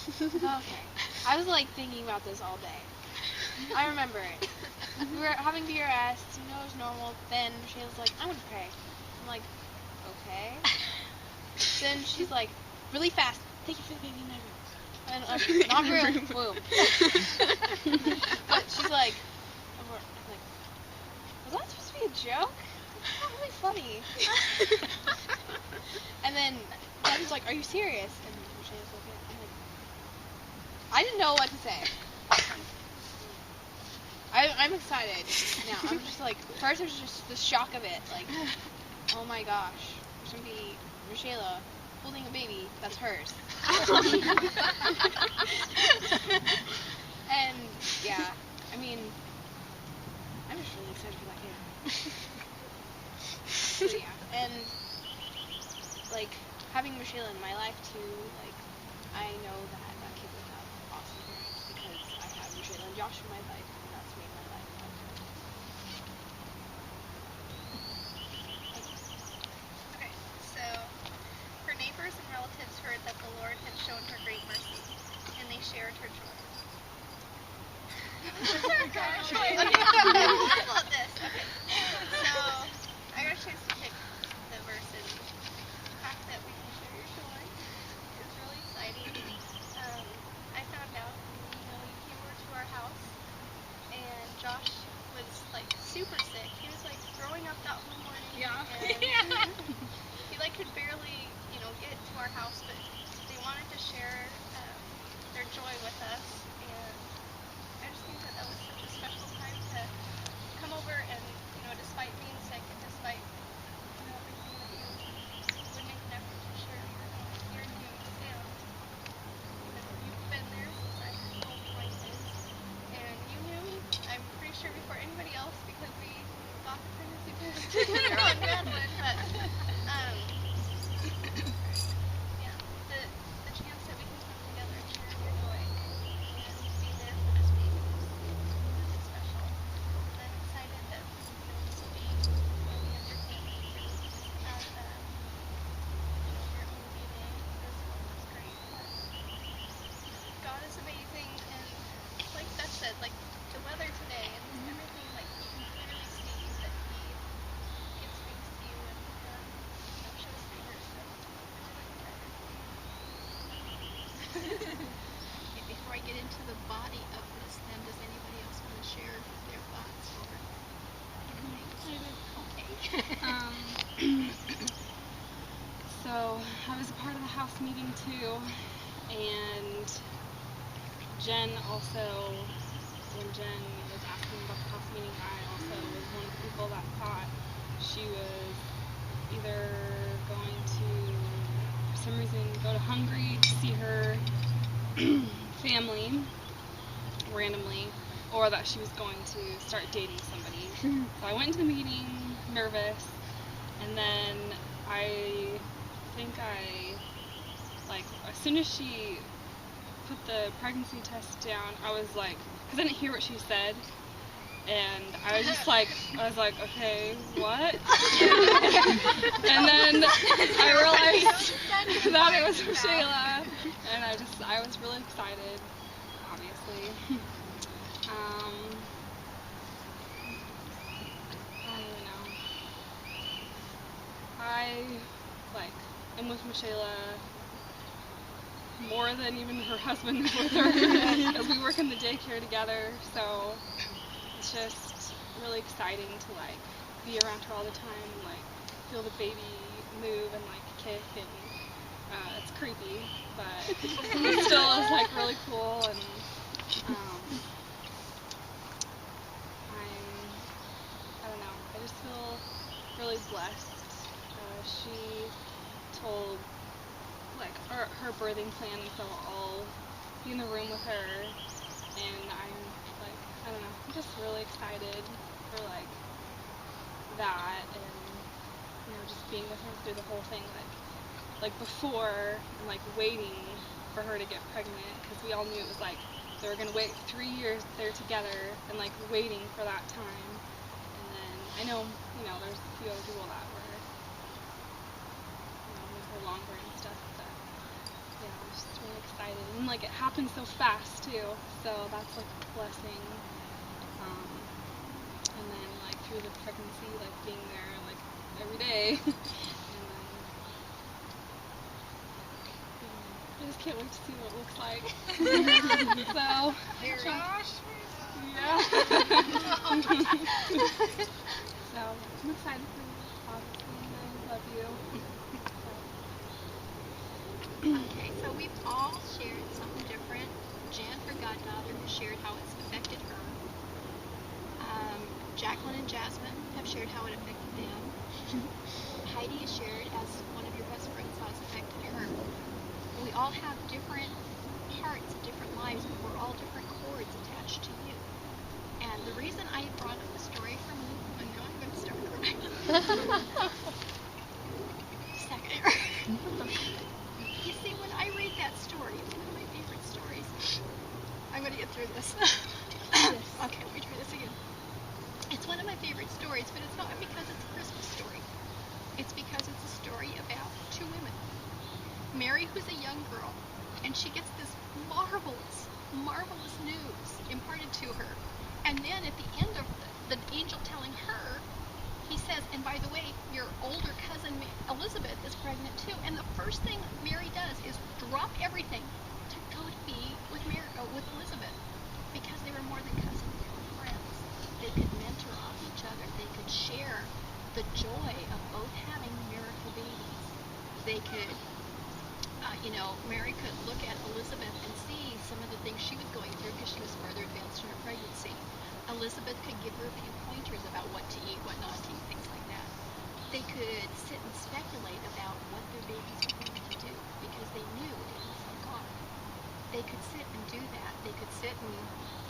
Okay. I was like thinking about this all day. I remember it. We were having BRS, it was normal. Then Shayla's like, I'm gonna pray. I'm like, okay. Then she's like, really fast, take your baby in my room. And not real, boom. But she's like, was that supposed to be a joke? It's not really funny. And then Dad's like, are you serious? And Shayla's like, yeah. I'm like, I didn't know what to say. I'm excited now. I'm just like, first there's just the shock of it, like, oh my gosh, there's gonna be Shayla holding a baby that's hers. And yeah, I mean, I'm just really excited for that kid. So, yeah, and like having Shayla in my life too, like I know that kid will have awesome parents because I have Shayla and Josh in my life, and that's made my life better. Okay, so her neighbors and relatives heard that the Lord had shown her great mercy, and they shared her joy. Okay, how about this? Okay, so I got a chance to pick the verses. The fact that we can share your joy is really exciting. I found out, you came over to our house, and Josh was like super sick. He was like throwing up that whole morning. Yeah. And he like could barely, get to our house, but they wanted to share their joy with us, and I just think that was such a special time to come over and, despite being sick and despite, everything that you would make an effort to share your news, and you've been there since I told you my kids, and you knew me, I'm pretty sure, before anybody else, because we got the pregnancy test together on Redwood, but, yeah, the chance that we can come together and share your joy and be there for this baby is really special. And I'm excited that, this will be maybe of your family too. Have, your own DNA. This one was great. But God is amazing, and like Beth said, like the weather today and everything, like you can clearly see that He gives things to you and shows favor. So I'm really excited. Before I get into the body of this, then does anybody else want to share their thoughts or Okay. So I was a part of the house meeting too, and Jen also, when Jen was asking about the house meeting, I also was one of the people that thought she was either going to, for some reason, go to Hungary to see her family randomly, or that she was going to start dating somebody. So I went into the meeting nervous, and then I think as soon as she put the pregnancy test down, I was like, because I didn't hear what she said, and I was just like, okay, what? And then I realized that it was for Shayla, and I was really excited, obviously. I don't really know. I am with Michaela more than even her husband is with her, because we work in the daycare together, so it's just really exciting to be around her all the time and feel the baby move and kick, and it's creepy, but it still is really cool, and I don't know, I just feel really blessed. She told her birthing plan, and so I'll be in the room with her, and I'm I don't know, I'm just really excited for that, and just being with her through the whole thing, before, and waiting for her to get pregnant, because we all knew it was they were going to wait 3 years there together, and waiting for that time. And then I know there's a few other people that were with her longer and stuff, but yeah, I was just really excited, and like it happens so fast too. So that's like a blessing. And then like through the pregnancy, like being there like every day. And then I just can't wait to see what it looks like. So Josh. yeah. So I'm excited for you, obviously, and I love you. Okay, so we've all shared something different. Jan, her goddaughter, has shared how it's affected her. Jacqueline and Jasmine have shared how it affected them. Heidi has shared as one of your best friends how it's affected her. We all have different parts of different lives, but we're all different cords attached to you. And the reason I brought up the story from Luke, and now I'm going to start crying. Second. You see, when I read that story, it's one of my favorite stories. I'm going to get through this. Okay, let me try this again. It's one of my favorite stories, but it's not because it's a Christmas story. It's because it's a story about two women. Mary, who's a young girl, and she gets this marvelous, marvelous news imparted to her. And then at the end of the angel telling her, he says, and by the way, your older cousin Elizabeth is pregnant too. And the first thing Mary does is drop everything to go to be with with Elizabeth, because they were more than cousins, they were friends. They could mentor off each other. They could share the joy of both having miracle babies. They could, Mary could look at Elizabeth and see some of the things she was going through because she was further advanced in her pregnancy. Elizabeth could give her a few pointers about what to eat, what not to eat, things like that. They could sit and speculate about what their babies were going to do because they knew it was from God. They could sit and do that. They could sit and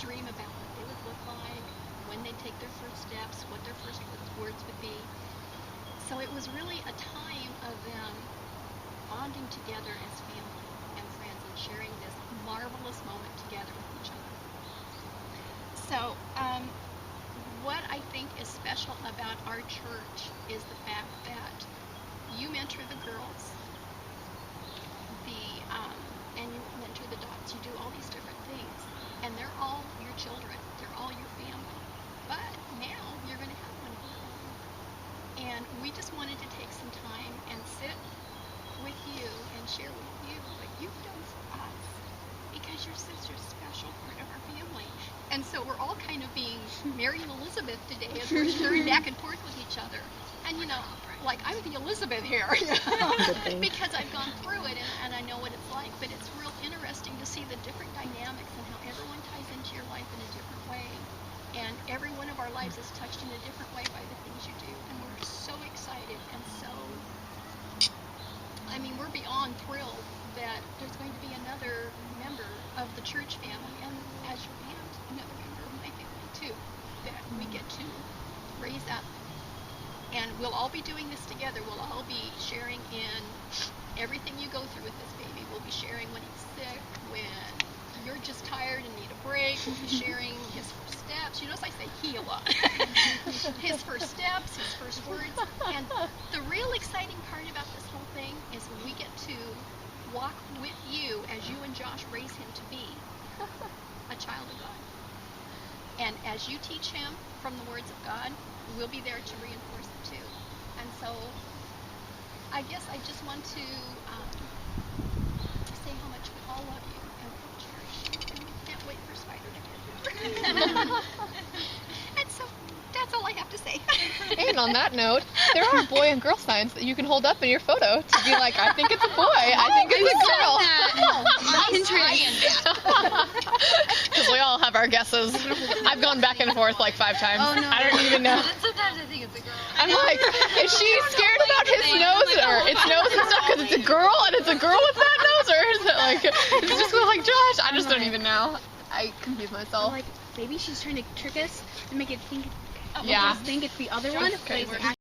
dream about what they would look like, when they'd take their first steps, what their first words would be. So it was really a time of them bonding together as family and friends and sharing this marvelous moment together with each other. So what I think is special about our church is the fact that you mentor the girls, and you mentor the dogs. You do all these different things, and they're all your children. They're all your family. But now you're going to have one of your own. And we just wanted to take some time and sit with you and share with you what you've done for us, because your sister's a special part of our family. And so we're all kind of being Mary and Elizabeth today as we're sharing back and forth with each other. And like I'm the Elizabeth here because I've gone through it and I know what it's like. But it's real interesting to see the different dynamics and how everyone ties into your life in a different way. And every one of our lives is touched in a different way by the things you do. And we're so excited and we're beyond thrilled that there's going to be another member of the church family, and as your aunt, another member of my family too, that we get to raise up. And we'll all be doing this together. We'll all be sharing in everything you go through with this baby. We'll be sharing when he's sick, when you're just tired and need a break. We'll be sharing his first steps. You notice I say he a lot. His first steps, his first words. And the real exciting part about this whole thing is we get to walk with you as you and Josh raise him to be a child of God. And as you teach him from the words of God, we'll be there to reinforce it too. And so I guess I just want to say how much we all love you and we'll cherish you. And we can't wait for Spider to get here. And so that's all I have to say. And on that note, there are boy and girl signs that you can hold up in your photo to be like, I think it's a boy, I think it's a girl. Because we all have our guesses. I've gone back and forth like 5 times. Oh, no. I don't even know. Sometimes I think it's a girl. I'm like, is she scared about his nose or its nose and stuff because it's a girl and it's a girl with that nose, or is it like it's just like Josh? I just don't even know. I confuse myself. Like maybe she's trying to trick us and make it think. Yeah. Think it's the other one. Okay, But it's